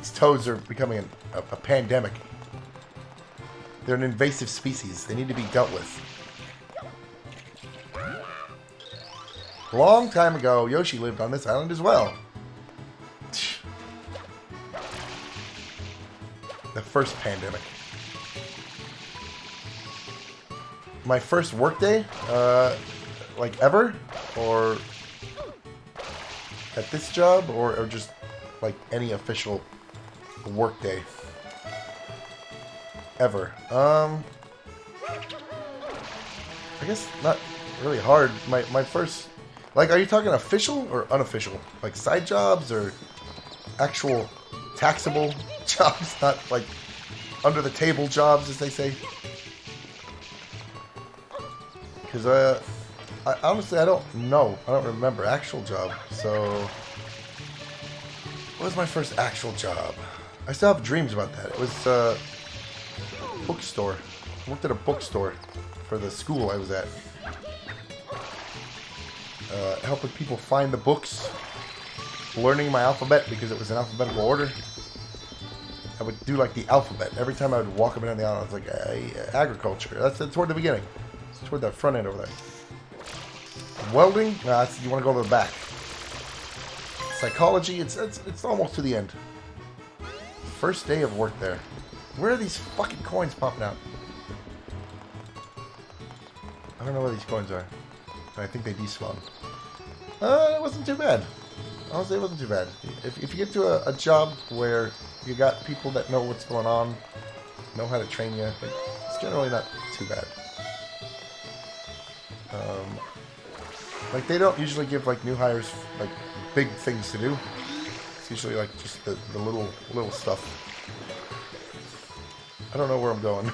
These toads are becoming a pandemic. They're an invasive species. They need to be dealt with. A long time ago, Yoshi lived on this island as well. The first pandemic. My first workday, like ever, or at this job, or just like any official workday ever. I guess not really hard. My first, like, are you talking official or unofficial? Like side jobs or actual taxable jobs, not like under the table jobs, as they say? Because I honestly, I don't know. I don't remember actual job. So, what was my first actual job? I still have dreams about that. It was bookstore. I worked at a bookstore for the school I was at. Helping people find the books. Learning my alphabet because it was in alphabetical order. I would do like the alphabet. Every time I would walk up and down the aisle, I was like, agriculture. That's toward the beginning. It's toward that front end over there. Welding? Nah, you want to go to the back. Psychology? It's almost to the end. First day of work there. Where are these fucking coins popping out? I don't know where these coins are. I think they despawn. It wasn't too bad. Honestly, it wasn't too bad. If you get to a job where you got people that know what's going on, know how to train you, it's generally not too bad. Like, they don't usually give, like, new hires, like, big things to do. It's usually, like, just the little stuff. I don't know where I'm going.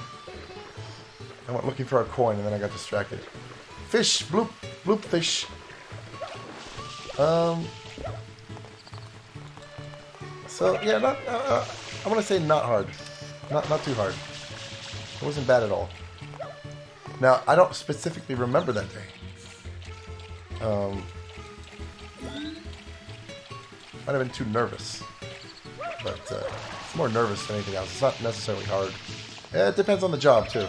I went looking for a coin, and then I got distracted. Fish! Bloop! Bloop fish! So, yeah, not, I'm gonna say not hard. Not too hard. It wasn't bad at all. Now, I don't specifically remember that day. Might have been too nervous. But, it's more nervous than anything else. It's not necessarily hard. It depends on the job, too.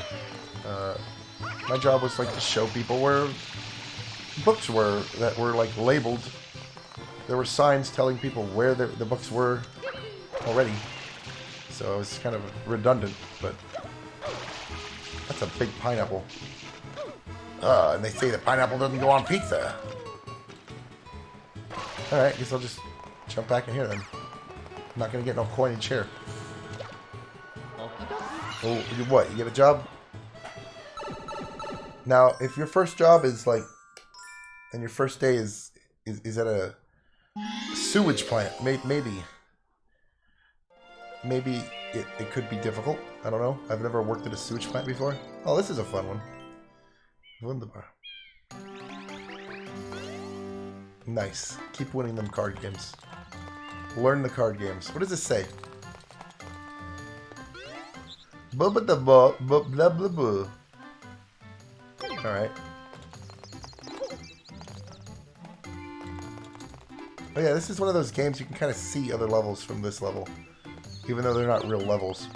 My job was, like, to show people where books were that were, like, labeled. There were signs telling people where the books were already. So it was kind of redundant, but that's a big pineapple. And they say that pineapple doesn't go on pizza. Alright, guess I'll just jump back in here then. I'm not gonna get no coinage here. Oh, what? You get a job? Now, if your first job is like, and your first day is at a sewage plant, maybe it could be difficult. I don't know. I've never worked at a sewage plant before. Oh, this is a fun one. Wunderbar. Nice. Keep winning them card games. Learn the card games. What does this say? Blah blah blah blah blah blah blah. Alright. Oh yeah, this is one of those games you can kind of see other levels from this level. Even though they're not real levels.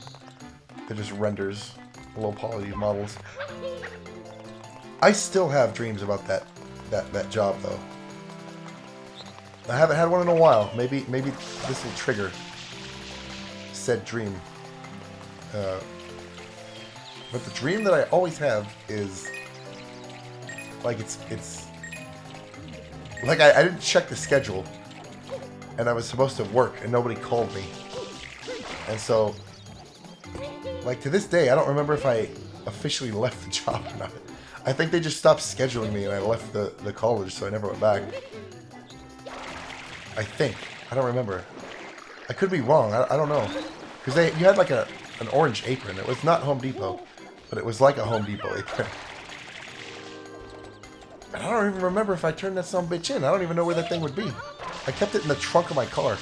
They're just renders. Low quality models. I still have dreams about that job though. I haven't had one in a while. Maybe this will trigger said dream. But the dream that I always have is like it's like I didn't check the schedule and I was supposed to work and nobody called me. And so like to this day I don't remember if I officially left the job or not. I think they just stopped scheduling me and I left the college, so I never went back. I think. I don't remember. I could be wrong. I don't know. Because you had like an orange apron. It was not Home Depot, but it was like a Home Depot apron. And I don't even remember if I turned that sumbitch in. I don't even know where that thing would be. I kept it in the trunk of my car.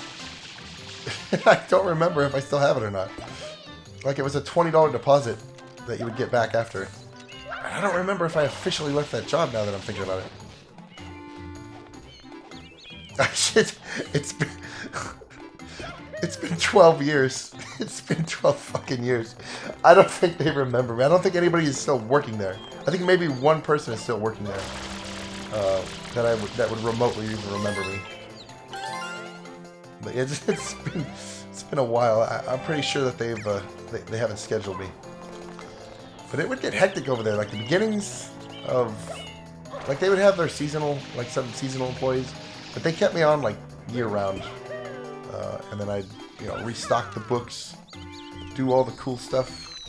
I don't remember if I still have it or not. Like it was a $20 deposit that you would get back after. I don't remember if I officially left that job now that I'm thinking about it. Shit, it's It's been 12 years. It's been 12 fucking years. I don't think they remember me. I don't think anybody is still working there. I think maybe one person is still working there. That would remotely even remember me. But it's been a while. I'm pretty sure that they haven't scheduled me. But it would get hectic over there. Like the beginnings of, like they would have their seasonal, like some seasonal employees, but they kept me on like year round. And then I'd, you know, restock the books, do all the cool stuff.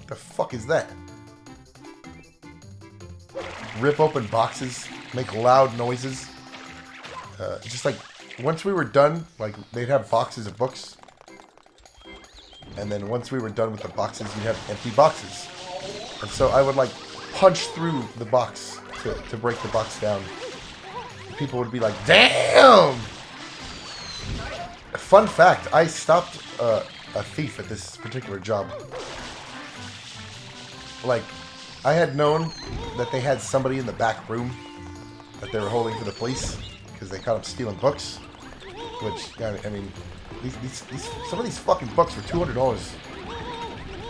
The fuck is that? Rip open boxes, make loud noises. Just like, once we were done, like, they'd have boxes of books. And then once we were done with the boxes, you'd have empty boxes. And so I would, like, punch through the box to break the box down. People would be like, damn! Fun fact, I stopped a thief at this particular job. Like, I had known that they had somebody in the back room that they were holding for the police because they caught him stealing books. Which, I mean, some of these fucking books were $200,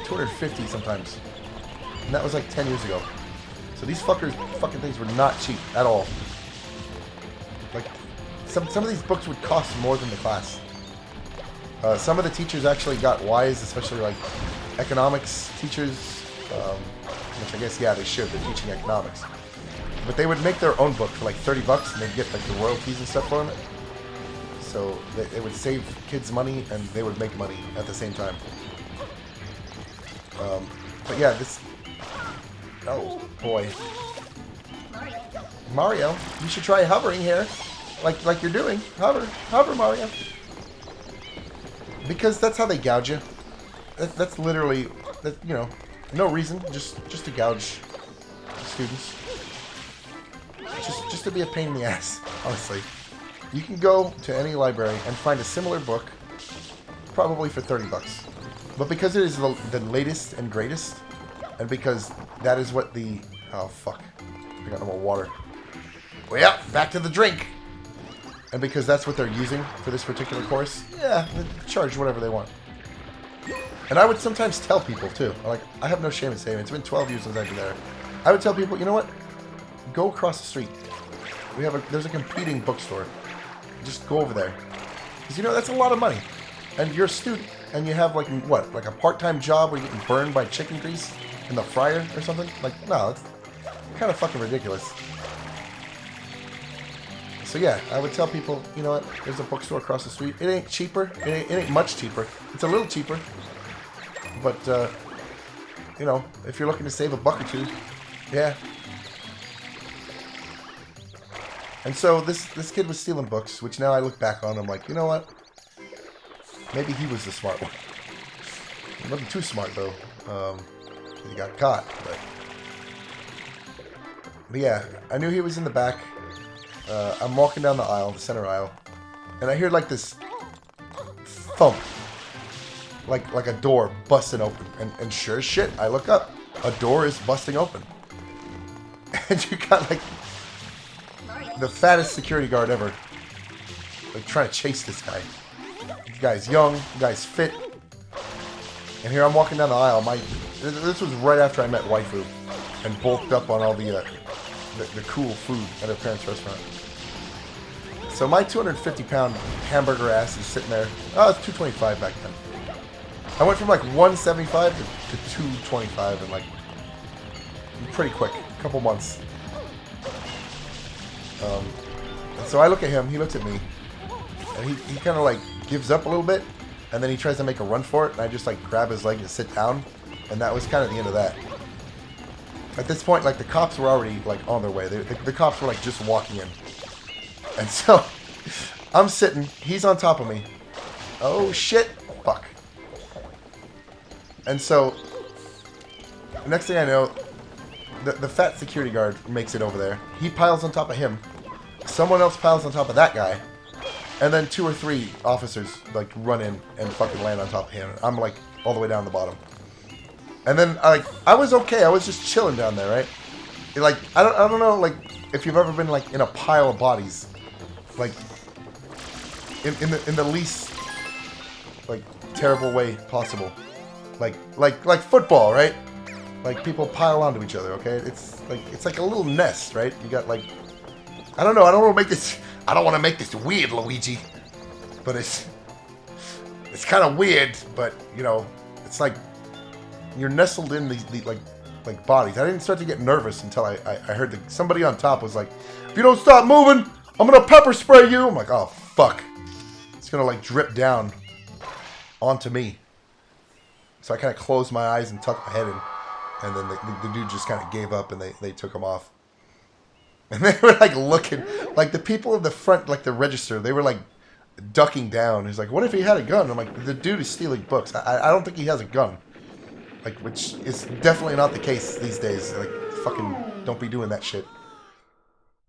$250 sometimes, and that was like 10 years ago. So these fucking things were not cheap at all. Like, some of these books would cost more than the class. Some of the teachers actually got wise, especially like economics teachers, which I guess, yeah, they should. They're teaching economics. But they would make their own book for like $30 and they'd get like the royalties and stuff from it. So it would save kids money and they would make money at the same time. But yeah, this... Oh, boy. Mario, you should try hovering here. Like you're doing. Hover, Mario. Because that's how they gouge you. That's literally, you know, no reason, just to gouge students. Just to be a pain in the ass, honestly. You can go to any library and find a similar book, probably for $30. But because it is the latest and greatest, and because that is what the... Oh, fuck. I got no more water. Well, back to the drink. And because that's what they're using for this particular course, yeah, they charge whatever they want. And I would sometimes tell people, too. Like, I have no shame in saying it. It's been 12 years since I've been there. I would tell people, you know what? Go across the street. There's a competing bookstore. Just go over there. Because, you know, that's a lot of money. And you're a student, and you have, like, what? Like a part-time job where you're getting burned by chicken grease in the fryer or something? Like, no, that's kind of fucking ridiculous. So yeah, I would tell people, you know what, there's a bookstore across the street. It ain't cheaper. It ain't much cheaper. It's a little cheaper. But, you know, if you're looking to save a buck or two, yeah. And so this kid was stealing books, which now I look back on, I'm like, you know what? Maybe he was the smart one. He wasn't too smart, though. He got caught, but yeah, I knew he was in the back. I'm walking down the aisle, the center aisle, and I hear like this thump, like a door busting open, and sure as shit, I look up, a door is busting open, and you got like the fattest security guard ever, like trying to chase this guy. The guy's young, the guy's fit, and here I'm walking down the aisle. This was right after I met Waifu, and bulked up on all the cool food at her parents' restaurant. So my 250-pound hamburger ass is sitting there. Oh, it's 225 back then. I went from like 175 to 225 in like pretty quick, a couple months. And so I look at him, he looks at me, and he kind of like gives up a little bit, and then he tries to make a run for it, and I just like grab his leg and sit down, and that was kind of the end of that. At this point, like, the cops were already, like, on their way. The cops were, like, just walking in. And so, I'm sitting. He's on top of me. Oh, shit. Fuck. And so, the next thing I know, the fat security guard makes it over there. He piles on top of him. Someone else piles on top of that guy. And then 2 or 3 officers, like, run in and fucking land on top of him. I'm, like, all the way down the bottom. And then, I was okay. I was just chilling down there, right? Like, I don't know, like, if you've ever been, like, in a pile of bodies. Like, in the least like terrible way possible. Like football, right? Like people pile onto each other, okay? It's like a little nest, right? You got like I don't know, I don't want to make this weird, Luigi. But it's kind of weird, but you know, it's like you're nestled in these like bodies. I didn't start to get nervous until I heard somebody on top was like, if you don't stop moving, I'm gonna pepper spray you. I'm like, oh fuck. It's gonna like drip down onto me. So I kind of closed my eyes and tucked my head in. And then the dude just kind of gave up and they took him off. And they were like looking, like the people in the front, like the register, they were like ducking down. He's like, what if he had a gun? I'm like, the dude is stealing books. I don't think he has a gun. Like, which is definitely not the case these days. Like, fucking don't be doing that shit.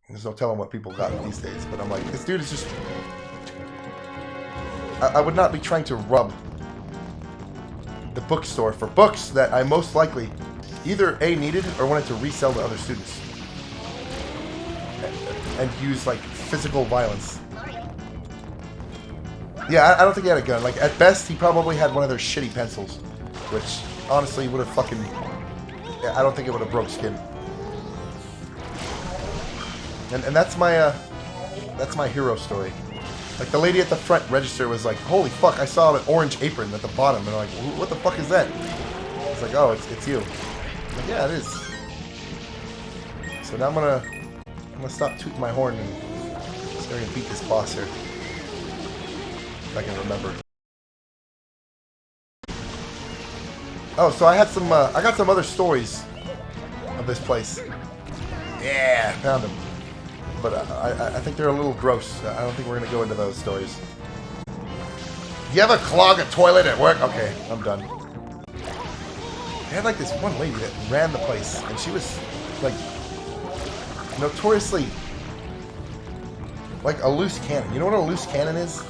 There's no telling what people got these days. But I'm like, this dude is just... I would not be trying to rub the bookstore for books that I most likely either A, needed or wanted to resell to other students. And use, like, physical violence. Yeah, I don't think he had a gun. Like, at best, he probably had one of their shitty pencils. Which, honestly, would have fucking... Yeah, I don't think it would have broke skin. And that's my hero story. Like, the lady at the front register was like, holy fuck, I saw an orange apron at the bottom. And I'm like, what the fuck is that? It's like, oh, it's you. I'm like, yeah, it is. So now I'm gonna stop tooting my horn and start to beat this boss here. If I can remember. Oh, so I had some, I got some other stories of this place. Yeah, found them. But I think they're a little gross. I don't think we're going to go into those stories. You ever clog a toilet at work? Okay, I'm done. They had like this one lady that ran the place, and she was like notoriously like a loose cannon. You know what a loose cannon is?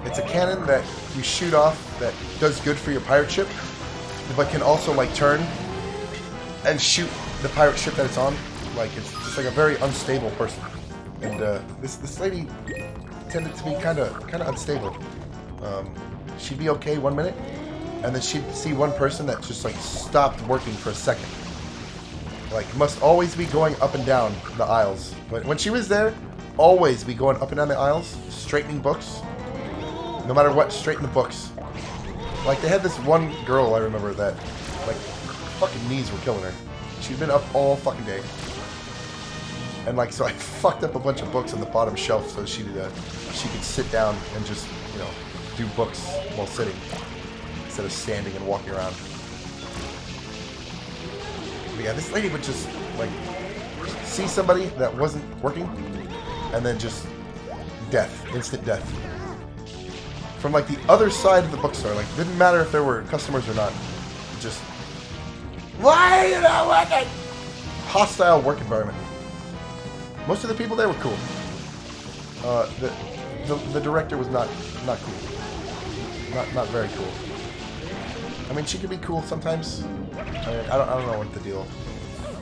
It's a cannon that you shoot off that does good for your pirate ship, but can also like turn and shoot the pirate ship that it's on. Like it's just like a very unstable person. And this lady tended to be kind of unstable. She'd be okay 1 minute, and then she'd see one person that just like stopped working for a second. Like must always be going up and down the aisles. But when she was there, always be going up and down the aisles, straightening books. No matter what, straighten the books. Like they had this one girl I remember that like fucking knees were killing her. She'd been up all fucking day. And like, so I fucked up a bunch of books on the bottom shelf so she could sit down and just, you know, do books while sitting instead of standing and walking around. But yeah, this lady would just like see somebody that wasn't working and then just death, instant death. From like the other side of the bookstore, like it didn't matter if there were customers or not. Just, why are you not working? Hostile work environment. Most of the people there were cool. The director was not cool. Not very cool. I mean, she could be cool sometimes. I mean, I don't know what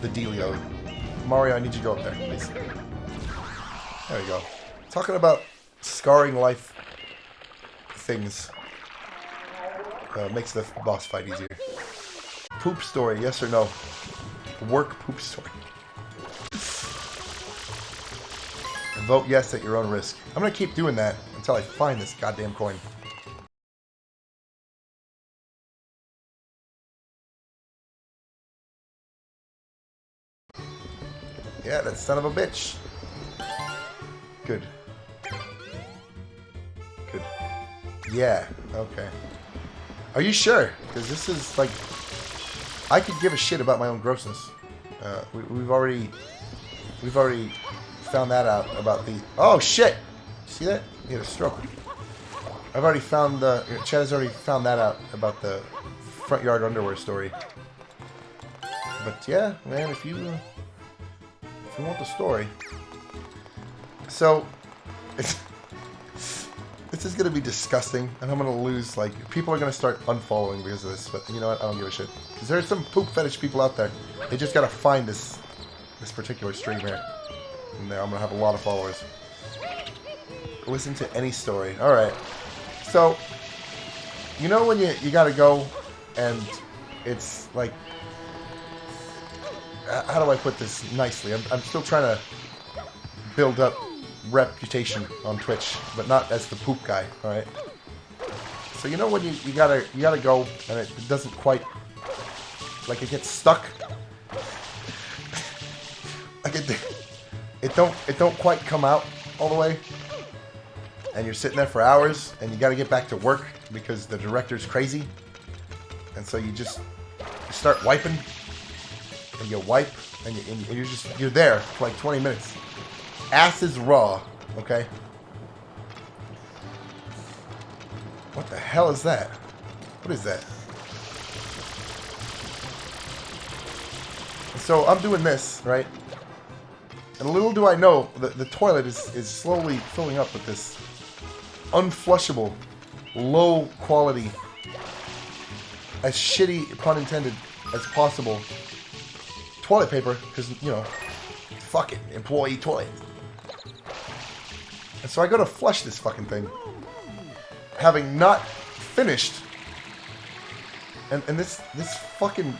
the dealio. Mario, I need you to go up there, please. There we go. Talking about scarring life things makes the boss fight easier. Poop story, yes or no? Work poop story. Vote yes at your own risk. I'm gonna keep doing that until I find this goddamn coin. Yeah, that son of a bitch. Good. Good. Yeah, okay. Are you sure? Because this is like... I could give a shit about my own grossness. We've already found that out about the... Oh, shit! See that? He had a stroke. I've already found the... Chad has already found that out about the front yard underwear story. But yeah, man, if you want the story... So, this is going to be disgusting, and I'm going to lose, like... People are going to start unfollowing because of this, but you know what? I don't give a shit. Because there's some poop fetish people out there. They just got to find this particular stream here. And I'm gonna have a lot of followers. Listen to any story. Alright. So, You know when you gotta go and it's like, how do I put this nicely? I'm still trying to build up reputation on Twitch, but not as the poop guy, alright? So you know when you gotta go and it doesn't quite, like it gets stuck? Like it don't quite come out all the way? And you're sitting there for hours and you gotta get back to work because the director's crazy. And so you start wiping and you wipe and you're there for like 20 minutes. Ass is raw, okay? What the hell is that? What is that? So I'm doing this, right? And little do I know, the toilet is slowly filling up with this unflushable, low quality, as shitty, pun intended, as possible toilet paper, because, you know, fuck it, employee toilet. And so I go to flush this fucking thing, having not finished, and this fucking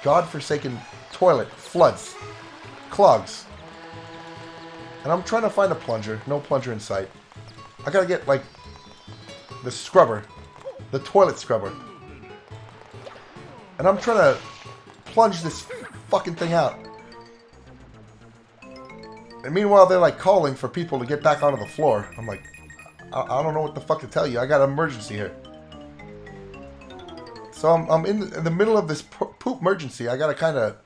godforsaken toilet floods, clogs, and I'm trying to find a plunger, no plunger in sight. I gotta get, like, the scrubber, the toilet scrubber, and I'm trying to plunge this fucking thing out. And meanwhile, they're like calling for people to get back onto the floor. I'm like, I don't know what the fuck to tell you. I got an emergency here. So I'm in the middle of this poop emergency. I gotta kind of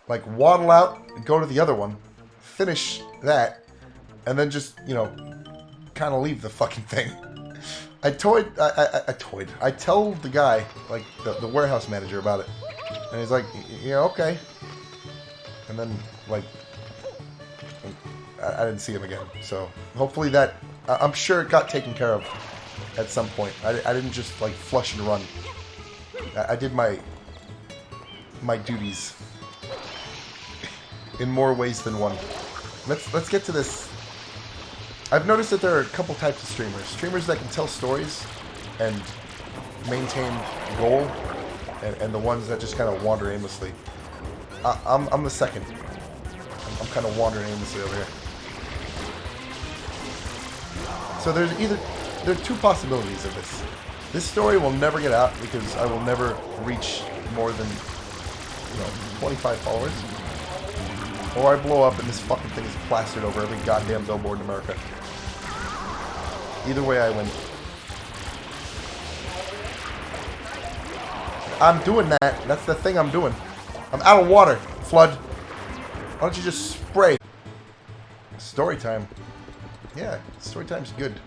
like waddle out and go to the other one, finish that, and then just, you know, kind of leave the fucking thing. I tell the guy, like the warehouse manager, about it, and he's like, yeah, okay. And then like, I didn't see him again. So hopefully that, I'm sure it got taken care of at some point. I didn't just like flush and run. I did my duties in more ways than one. Let's get to this. I've noticed that there are a couple types of streamers. Streamers that can tell stories and maintain goal, and the ones that just kind of wander aimlessly. I'm the second. I'm kind of wandering aimlessly over here. So there are two possibilities of this. This story will never get out because I will never reach more than, 25 followers. Or I blow up and this fucking thing is plastered over every goddamn billboard in America. Either way, I win. I'm doing that. That's the thing I'm doing. I'm out of water, Flood. Why don't you just spray? Storytime. Yeah, Storytime's good.